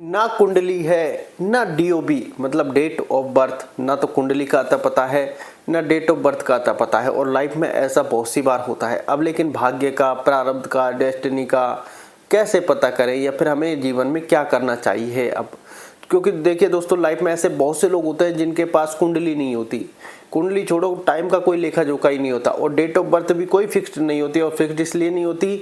ना कुंडली है ना डीओबी मतलब डेट ऑफ बर्थ, ना तो कुंडली का आता पता है ना डेट ऑफ बर्थ का आता पता है। और लाइफ में ऐसा बहुत सी बार होता है। अब लेकिन भाग्य का, प्रारब्ध का, डेस्टिनी का कैसे पता करें, या फिर हमें जीवन में क्या करना चाहिए अब? क्योंकि देखिए दोस्तों, लाइफ में ऐसे बहुत से लोग होते हैं जिनके पास कुंडली नहीं होती। कुंडली छोड़ो, टाइम का कोई लेखा जोखा ही नहीं होता, और डेट ऑफ बर्थ भी कोई फिक्स्ड नहीं होती। और फिक्स्ड इसलिए नहीं होती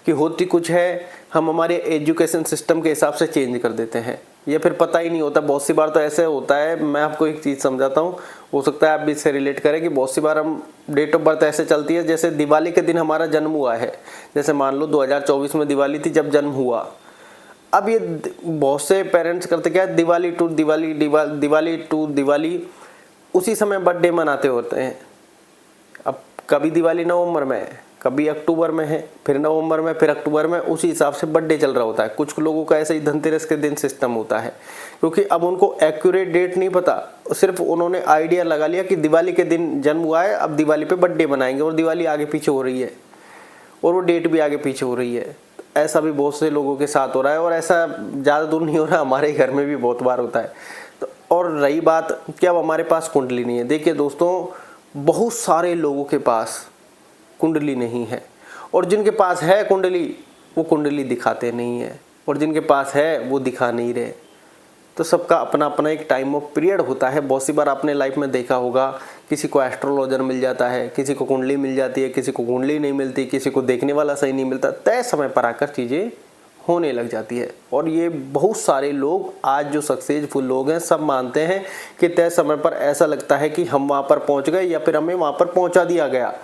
कि होती कुछ है, हम हमारे एजुकेशन सिस्टम के हिसाब से चेंज कर देते हैं, या फिर पता ही नहीं होता। बहुत सी बार तो ऐसे होता है, मैं आपको एक चीज़ समझाता हूँ, हो सकता है आप भी इससे रिलेट करें कि बहुत सी बार हम डेट ऑफ बर्थ ऐसे चलती है जैसे दिवाली के दिन हमारा जन्म हुआ है। जैसे मान लो 2024 में दिवाली थी जब जन्म हुआ। अब ये बहुत से पेरेंट्स करते क्या है, दिवाली टू दिवाली, दिवाली टू दिवाली उसी समय बर्थडे मनाते होते हैं। अब कभी दिवाली नवंबर में है, कभी अक्टूबर में है, फिर नवंबर में, फिर अक्टूबर में, उसी हिसाब से बर्थडे चल रहा होता है। कुछ लोगों का ऐसे ही धनतेरस के दिन सिस्टम होता है, क्योंकि अब उनको एक्यूरेट डेट नहीं पता, सिर्फ उन्होंने आइडिया लगा लिया कि दिवाली के दिन जन्म हुआ है, अब दिवाली पे बर्थडे मनाएंगे, और दिवाली आगे पीछे हो रही है और वो डेट भी आगे पीछे हो रही है। ऐसा भी बहुत से लोगों के साथ हो रहा है, और ऐसा ज़्यादा दूर नहीं हो रहा, हमारे घर में भी बहुत बार होता है। तो और रही बात कि अब हमारे पास कुंडली नहीं है, देखिए दोस्तों, बहुत सारे लोगों के पास कुंडली नहीं है, और जिनके पास है कुंडली वो कुंडली दिखाते नहीं है, और जिनके पास है वो दिखा नहीं रहे। तो सबका अपना अपना एक टाइम ऑफ पीरियड होता है। बहुत सी बार आपने लाइफ में देखा होगा, किसी को एस्ट्रोलॉजर मिल जाता है, किसी को कुंडली मिल जाती है, किसी को कुंडली नहीं मिलती, किसी को देखने वाला सही नहीं मिलता, तय समय पर आकर चीज़ें होने लग जाती है। और ये बहुत सारे लोग आज जो सक्सेसफुल लोग हैं सब मानते हैं कि तय समय पर ऐसा लगता है कि हम वहाँ पर पहुँच गए, या फिर हमें वहाँ पर पहुँचा दिया गया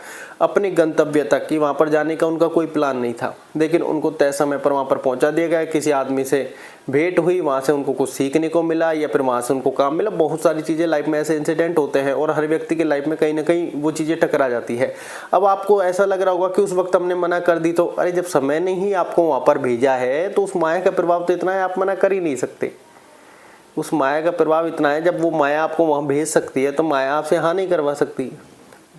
अपने गंतव्य तक, कि वहाँ पर जाने का उनका कोई प्लान नहीं था, लेकिन उनको तय समय पर वहाँ पर पहुँचा दिया गया। किसी आदमी से भेंट हुई, वहाँ से उनको कुछ सीखने को मिला, या फिर वहाँ से उनको काम मिला। बहुत सारी चीज़ें लाइफ में ऐसे इंसिडेंट होते हैं, और हर व्यक्ति की लाइफ में कहीं ना कहीं वो चीज़ें टकरा जाती है। अब आपको ऐसा लग रहा होगा कि उस वक्त हमने मना कर दी, तो अरे जब समय ने ही आपको वहाँ पर भेजा है तो उस माया का प्रभाव तो इतना है, आप मना कर ही नहीं सकते। उस माया का प्रभाव इतना है, जब वो माया आपको वहाँ भेज सकती है तो माया आपसे हाँ नहीं करवा सकती।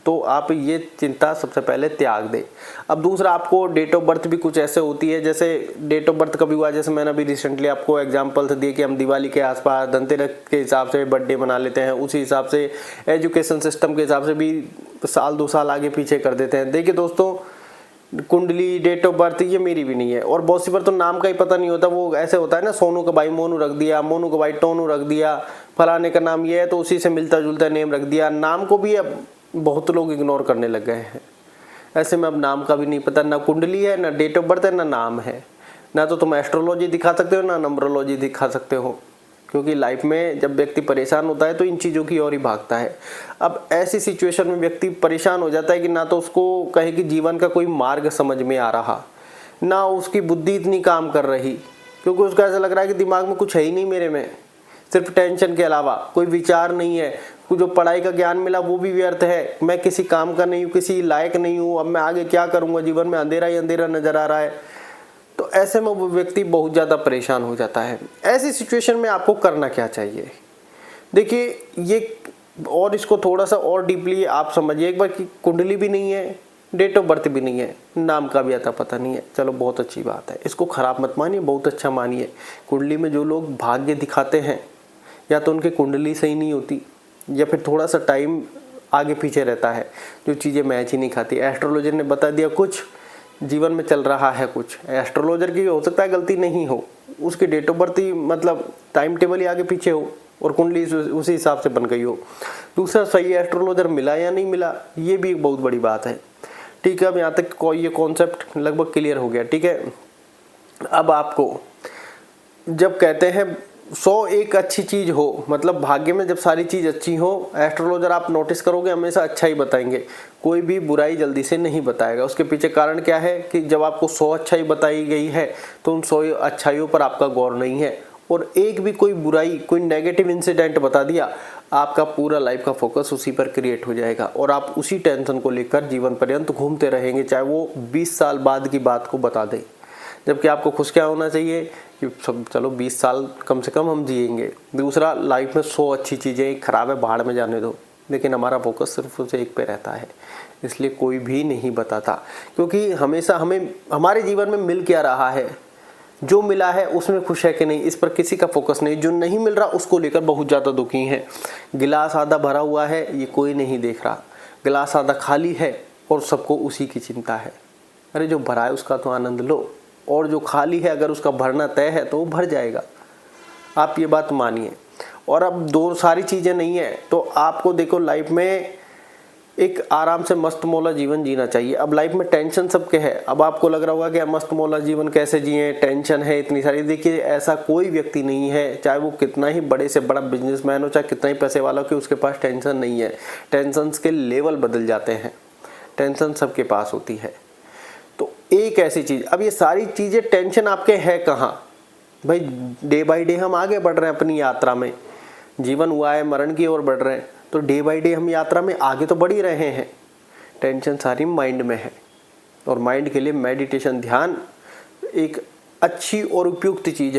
तो आप ये चिंता सबसे पहले त्याग दें। अब दूसरा, आपको डेट ऑफ बर्थ भी कुछ ऐसे होती है, जैसे डेट ऑफ बर्थ कभी हुआ, जैसे मैंने अभी रिसेंटली आपको एग्जांपल दिए कि हम दिवाली के आसपास धनतेरस के हिसाब से बर्थडे मना लेते हैं, उसी हिसाब से एजुकेशन सिस्टम के हिसाब से भी साल 2 साल आगे पीछे कर देते हैं। देखिए दोस्तों, कुंडली, डेट ऑफ बर्थ ये मेरी भी नहीं है, और बहुत सी बार तो नाम का ही पता नहीं होता। वो ऐसे होता है ना, सोनू का भाई मोनू रख दिया, मोनू का भाई टोनू रख दिया, फलाने का नाम ये है तो उसी से मिलता जुलता नेम रख दिया। नाम को भी अब बहुत लोग इग्नोर करने लग गए हैं। ऐसे में अब नाम का भी नहीं पता, ना कुंडली है, ना डेट ऑफ बर्थ है, ना नाम है, ना तो तुम एस्ट्रोलॉजी दिखा सकते हो, ना नंबरोलॉजी दिखा सकते हो। क्योंकि लाइफ में जब व्यक्ति परेशान होता है तो इन चीज़ों की ओर ही भागता है। अब ऐसी सिचुएशन में व्यक्ति परेशान हो जाता है कि ना तो उसको कहे कि जीवन का कोई मार्ग समझ में आ रहा, ना उसकी बुद्धि इतनी काम कर रही, क्योंकि उसका ऐसा लग रहा है कि दिमाग में कुछ है ही नहीं मेरे में, सिर्फ टेंशन के अलावा कोई विचार नहीं है। जो पढ़ाई का ज्ञान मिला वो भी व्यर्थ है, मैं किसी काम का नहीं हूँ, किसी लायक नहीं हूँ, अब मैं आगे क्या करूँगा, जीवन में अंधेरा ही अंधेरा नजर आ रहा है। तो ऐसे में वो व्यक्ति बहुत ज़्यादा परेशान हो जाता है। ऐसी सिचुएशन में आपको करना क्या चाहिए? देखिए ये, और इसको थोड़ा सा और डीपली आप समझिए एक बार कि कुंडली भी नहीं है, डेट ऑफ बर्थ भी नहीं है, नाम का भी आता पता नहीं है। चलो बहुत अच्छी बात है, इसको खराब मत मानिए, बहुत अच्छा मानिए। कुंडली में जो लोग भाग्य दिखाते हैं, या तो उनकी कुंडली सही नहीं होती, या फिर थोड़ा सा टाइम आगे पीछे रहता है, जो चीज़ें मैच ही नहीं खाती। एस्ट्रोलॉजर ने बता दिया कुछ, जीवन में चल रहा है कुछ। एस्ट्रोलॉजर की हो सकता है गलती नहीं हो, उसकी डेट ऑफ बर्थ ही मतलब टाइम टेबल ही आगे पीछे हो, और कुंडली उसी हिसाब से बन गई हो। दूसरा, सही एस्ट्रोलॉजर मिला या नहीं मिला, ये भी एक बहुत बड़ी बात है। ठीक है, अब यहाँ तक कोई ये कॉन्सेप्ट लगभग क्लियर हो गया। ठीक है, अब आपको जब कहते हैं 100 एक अच्छी चीज़ हो, मतलब भाग्य में जब सारी चीज़ अच्छी हो, एस्ट्रोलॉजर आप नोटिस करोगे हमेशा अच्छा ही बताएंगे, कोई भी बुराई जल्दी से नहीं बताएगा। उसके पीछे कारण क्या है कि जब आपको 100 अच्छाई बताई गई है तो उन 100 अच्छाइयों पर आपका गौर नहीं है, और एक भी कोई बुराई, कोई नेगेटिव इंसिडेंट बता दिया, आपका पूरा लाइफ का फोकस उसी पर क्रिएट हो जाएगा, और आप उसी टेंशन को लेकर जीवन पर्यंत घूमते रहेंगे, चाहे वो 20 साल बाद की बात को बता दे। जबकि आपको खुश क्या होना चाहिए कि सब चलो 20 साल कम से कम हम जिएंगे। दूसरा, लाइफ में 100 अच्छी चीज़ें, खराब है भाड़ में जाने दो, लेकिन हमारा फोकस सिर्फ उसे एक पे रहता है। इसलिए कोई भी नहीं बताता, क्योंकि हमेशा हमें हमारे जीवन में मिल क्या रहा है, जो मिला है उसमें खुश है कि नहीं, इस पर किसी का फोकस नहीं। जो नहीं मिल रहा उसको लेकर बहुत ज़्यादा दुखी हैं। गिलास आधा भरा हुआ है ये कोई नहीं देख रहा, गिलास आधा खाली है और सबको उसी की चिंता है। अरे जो भरा है उसका तो आनंद लो, और जो खाली है अगर उसका भरना तय है तो वो भर जाएगा। आप ये बात मानिए। और अब दो सारी चीज़ें नहीं है तो आपको देखो लाइफ में एक आराम से मस्त मौला जीवन जीना चाहिए। अब लाइफ में टेंशन सबके है। अब आपको लग रहा होगा कि मस्त मौला जीवन कैसे जिए, टेंशन है इतनी सारी। देखिए ऐसा कोई व्यक्ति नहीं है, चाहे वो कितना ही बड़े से बड़ा बिजनेसमैन हो, चाहे कितना ही पैसे वाला हो, कि उसके पास टेंशन नहीं है। टेंशन के लेवल बदल जाते हैं, टेंशन सबके पास होती है। तो एक ऐसी चीज़, अब ये सारी चीज़ें टेंशन आपके है कहाँ भाई? डे बाय डे हम आगे बढ़ रहे हैं अपनी यात्रा में, जीवन हुआ है मरण की ओर बढ़ रहे हैं, तो डे बाय डे हम यात्रा में आगे तो बढ़ ही रहे हैं। टेंशन सारी माइंड में है, और माइंड के लिए मेडिटेशन, ध्यान एक अच्छी और उपयुक्त चीज़ है।